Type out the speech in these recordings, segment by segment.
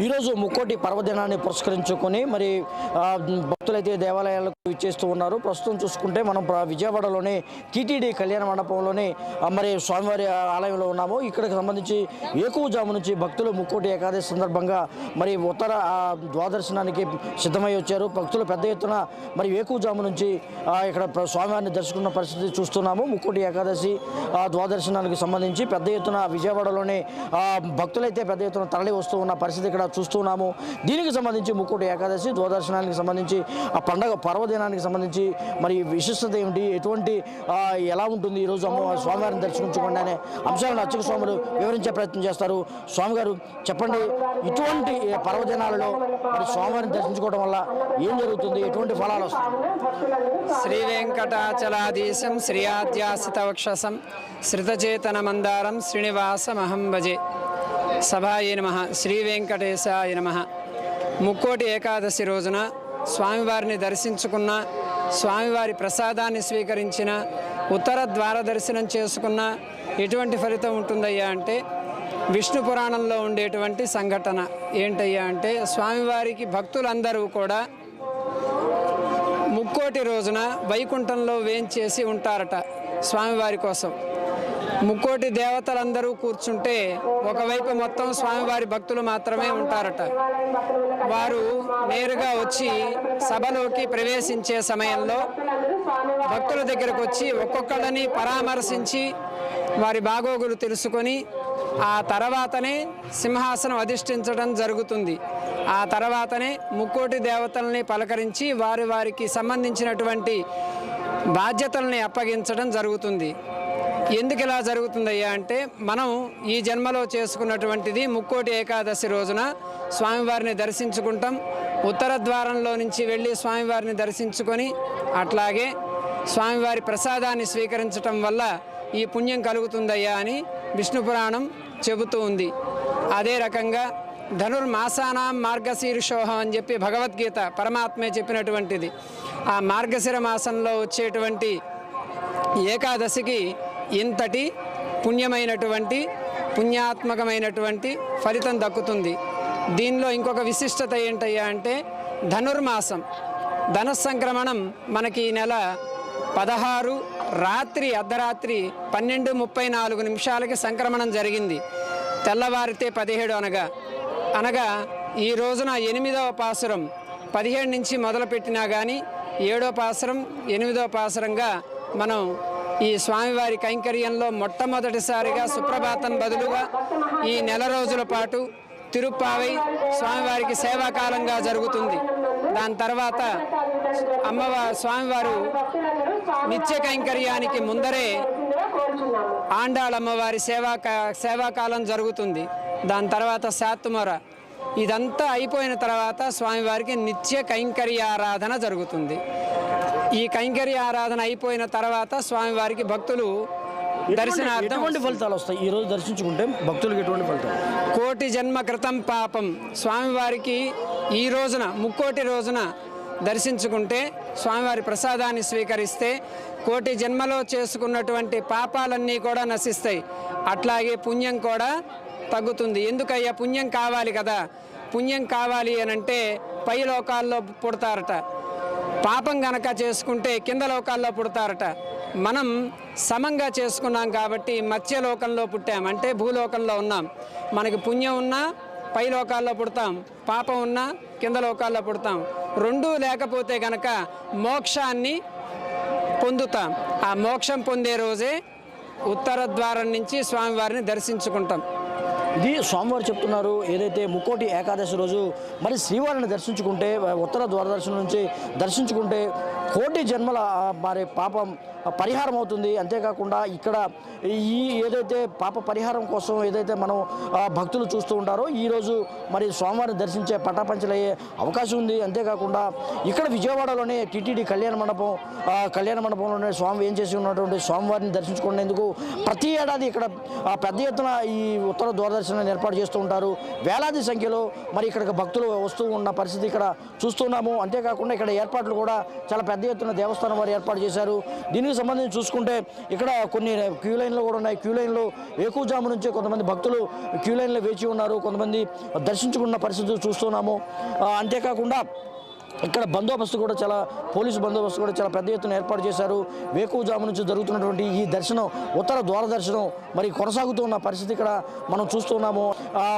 ఈరోజు ముక్కోటి పర్వదినాన్ని పురస్కరించుకొని మరి భక్తులైతే దేవాలయాలకు ఇచ్చేస్తూ ఉన్నారు. ప్రస్తుతం చూసుకుంటే మనం విజయవాడలోని టీటీడీ కళ్యాణ మండపంలోని మరి స్వామివారి ఆలయంలో ఉన్నాము. ఇక్కడికి సంబంధించి వేకువజాము నుంచి భక్తులు ముక్కోటి ఏకాదశి సందర్భంగా మరి ఉత్తర ద్వాదర్శనానికి సిద్ధమై వచ్చారు. భక్తులు పెద్ద ఎత్తున మరి వేకువజాము నుంచి ఇక్కడ స్వామివారిని దర్శించుకున్న పరిస్థితి చూస్తున్నాము. ముక్కోటి ఏకాదశి ద్వాదర్శనానికి సంబంధించి పెద్ద ఎత్తున విజయవాడలోని భక్తులైతే పెద్ద ఎత్తున తరలి వస్తూ ఉన్న పరిస్థితి ఇక్కడ చూస్తున్నాము. దీనికి సంబంధించి ముక్కోటి ఏకాదశి ద్వాదర్శనానికి సంబంధించి ఆ పండగ పర్వదినానికి సంబంధించి మరి విశిష్టత ఏమిటి, ఎటువంటి ఎలా ఉంటుంది, ఈరోజు స్వామివారిని దర్శించుకోండి అనే అంశాలను అర్చక స్వాములు వివరించే ప్రయత్నం చేస్తారు. స్వామిగారు చెప్పండి, ఇటువంటి పర్వదినాలలో మరి స్వామివారిని దర్శించుకోవడం వల్ల ఏం జరుగుతుంది, ఎటువంటి ఫలాలు వస్తాయి? శ్రీ వెంకటాచలాధీశం శ్రీయాద్యాసితవక్షసం శ్రితచేతన మందారం శ్రీనివాసమహం భజే. సభాయ నమః. శ్రీ వెంకటేశాయ నమః. ముక్కోటి ఏకాదశి రోజున స్వామివారిని దర్శించుకున్న, స్వామివారి ప్రసాదాన్ని స్వీకరించిన, ఉత్తర ద్వార దర్శనం చేసుకున్న ఎటువంటి ఫలితం ఉంటుందయ్యా అంటే విష్ణు పురాణంలో ఉండేటువంటి సంఘటన ఏంటయ్యా అంటే స్వామివారికి భక్తులందరూ కూడా ముక్కోటి రోజున వైకుంఠంలో వేంచేసి ఉంటారట. స్వామివారి కోసం ముక్కోటి దేవతలందరూ కూర్చుంటే ఒకవైపు మొత్తం స్వామివారి భక్తులు మాత్రమే ఉంటారట. వారు నేరుగా వచ్చి సభలోకి ప్రవేశించే సమయంలో భక్తుల దగ్గరకు వచ్చి ఒక్కొక్కళ్ళని పరామర్శించి వారి బాగోగులు తెలుసుకొని ఆ తర్వాతనే సింహాసనం అధిష్ఠించడం జరుగుతుంది. ఆ తర్వాతనే ముక్కోటి దేవతల్ని పలకరించి వారికి సంబంధించినటువంటి బాధ్యతల్ని అప్పగించడం జరుగుతుంది. ఎందుకు ఇలా జరుగుతుందయ్యా అంటే మనం ఈ జన్మలో చేసుకున్నటువంటిది ముక్కోటి ఏకాదశి రోజున స్వామివారిని దర్శించుకుంటాం. ఉత్తర ద్వారంలో నుంచి వెళ్ళి స్వామివారిని దర్శించుకొని అట్లాగే స్వామివారి ప్రసాదాన్ని స్వీకరించటం వల్ల ఈ పుణ్యం కలుగుతుందయ్యా అని విష్ణు పురాణం చెబుతూ ఉంది. అదే రకంగా ధనుర్మాసానాం మార్గశీర్షోహం అని చెప్పి భగవద్గీత పరమాత్మే చెప్పినటువంటిది. ఆ మార్గశిర మాసంలో వచ్చేటువంటి ఏకాదశికి ఇంతటి పుణ్యమైనటువంటి పుణ్యాత్మకమైనటువంటి ఫలితం దక్కుతుంది. దీనిలో ఇంకొక విశిష్టత ఏంటయ్యా అంటే ధనుర్మాసం ధనుస్సంక్రమణం మనకి ఈ నెల 16 రాత్రి అర్ధరాత్రి 12:34 సంక్రమణం జరిగింది. తెల్లవారితే 17 అనగా ఈ రోజున 8వ పాసురం 17 నుంచి మొదలుపెట్టినా కానీ 7వ పాసురం 8వ పాసురంగా మనం ఈ స్వామివారి కైంకర్యంలో మొట్టమొదటిసారిగా సుప్రభాతం బదులుగా ఈ నెల రోజుల పాటు తిరుప్పావై స్వామివారికి సేవాకాలంగా జరుగుతుంది. దాని తర్వాత స్వామివారు నిత్య కైంకర్యానికి ముందరే ఆండాళమ్మవారి సేవాకాలం జరుగుతుంది. దాని తర్వాత శాత్తుమొర, ఇదంతా అయిపోయిన తర్వాత స్వామివారికి నిత్య కైంకర్య ఆరాధన జరుగుతుంది. ఈ కైంకర్య ఆరాధన అయిపోయిన తర్వాత స్వామివారికి భక్తులు దర్శనార్థం ఎటువంటి ఫలితాలు వస్తాయి? ఈ రోజు దర్శించుకుంటే భక్తులకు ఎటువంటి ఫలితాలు? కోటి జన్మ కృతం పాపం. స్వామివారికి ఈ రోజున ముక్కోటి రోజున దర్శించుకుంటే స్వామివారి ప్రసాదాన్ని స్వీకరిస్తే కోటి జన్మలో చేసుకున్నటువంటి పాపాలన్నీ కూడా నశిస్తాయి. అట్లాగే పుణ్యం కూడా తగ్గుతుంది. ఎందుకయ్యా పుణ్యం కావాలి కదా, పుణ్యం కావాలి అనంటే పై లోకాల్లో పుడతారట, పాపం గనక చేసుకుంటే కింద లోకాల్లో పుడతారట. మనం సమంగా చేసుకున్నాం కాబట్టి మత్స్యలోకంలో పుట్టాం, అంటే భూలోకంలో ఉన్నాం. మనకి పుణ్యం ఉన్నా పై లోకాల్లో పుడతాం, పాపం ఉన్నా కింద లోకాల్లో పుడతాం. రెండూ లేకపోతే గనక మోక్షాన్ని పొందుతాం. ఆ మోక్షం పొందే రోజే ఉత్తర ద్వారం నుంచి స్వామివారిని దర్శించుకుంటాం. ఇది స్వామివారు చెప్తున్నారు. ఏదైతే ముక్కోటి ఏకాదశి రోజు మరి శ్రీవారిని దర్శించుకుంటే, ఉత్తర ద్వారదర్శనం నుంచి దర్శించుకుంటే కోటి జన్మల మరి పాపం పరిహారం అవుతుంది. అంతేకాకుండా ఇక్కడ ఈ ఏదైతే పాప పరిహారం కోసం ఏదైతే మనం భక్తులు చూస్తూ ఉంటారో ఈరోజు మరి స్వామివారిని దర్శించే పటాపంచలయ్యే అవకాశం ఉంది. అంతేకాకుండా ఇక్కడ విజయవాడలోనే టీటీడీ కళ్యాణ మండపంలోనే స్వామి ఏం చేసి ఉన్నటువంటి స్వామివారిని దర్శించుకునేందుకు ప్రతి ఏడాది ఇక్కడ పెద్ద ఎత్తున ఈ ఉత్తర దూరదర్శనాన్ని ఏర్పాటు చేస్తూ ఉంటారు. వేలాది సంఖ్యలో మరి ఇక్కడికి భక్తులు వస్తూ ఉన్న పరిస్థితి ఇక్కడ చూస్తున్నాము. అంతేకాకుండా ఇక్కడ ఏర్పాట్లు కూడా చాలా పెద్ద పెద్ద ఎత్తున దేవస్థానం వారు ఏర్పాటు చేశారు. దీనికి సంబంధించి చూసుకుంటే ఇక్కడ కొన్ని క్యూ లైన్లు కూడా ఉన్నాయి. క్యూ లైన్లో వేకువజాము నుంచే కొంతమంది భక్తులు క్యూ లైన్లో వేచి ఉన్నారు. కొంతమంది దర్శించుకున్న పరిస్థితులు చూస్తున్నాము. అంతేకాకుండా ఇక్కడ బందోబస్తు కూడా పోలీసు బందోబస్తు కూడా చాలా పెద్ద ఎత్తున ఏర్పాటు చేశారు. వేకువజాము నుంచి జరుగుతున్నటువంటి ఈ దర్శనం, ఉత్తర ద్వార దర్శనం మరి కొనసాగుతున్న పరిస్థితి ఇక్కడ మనం చూస్తున్నాము.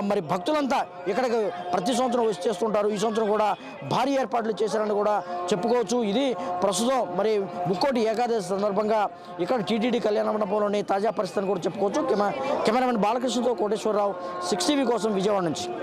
మరి భక్తులంతా ఇక్కడికి ప్రతి సంవత్సరం వచ్చి చేస్తుంటారు. ఈ సంవత్సరం కూడా భారీ ఏర్పాట్లు చేశారని కూడా చెప్పుకోవచ్చు. ఇది ప్రస్తుతం మరి ముక్కోటి ఏకాదశి సందర్భంగా ఇక్కడ టీటీడీ కళ్యాణ మండపంలోని తాజా పరిస్థితిని కూడా చెప్పుకోవచ్చు. కెమెరామెన్ బాలకృష్ణతో కోటేశ్వరరావు, 6 టీవీ కోసం విజయవాడ నుంచి.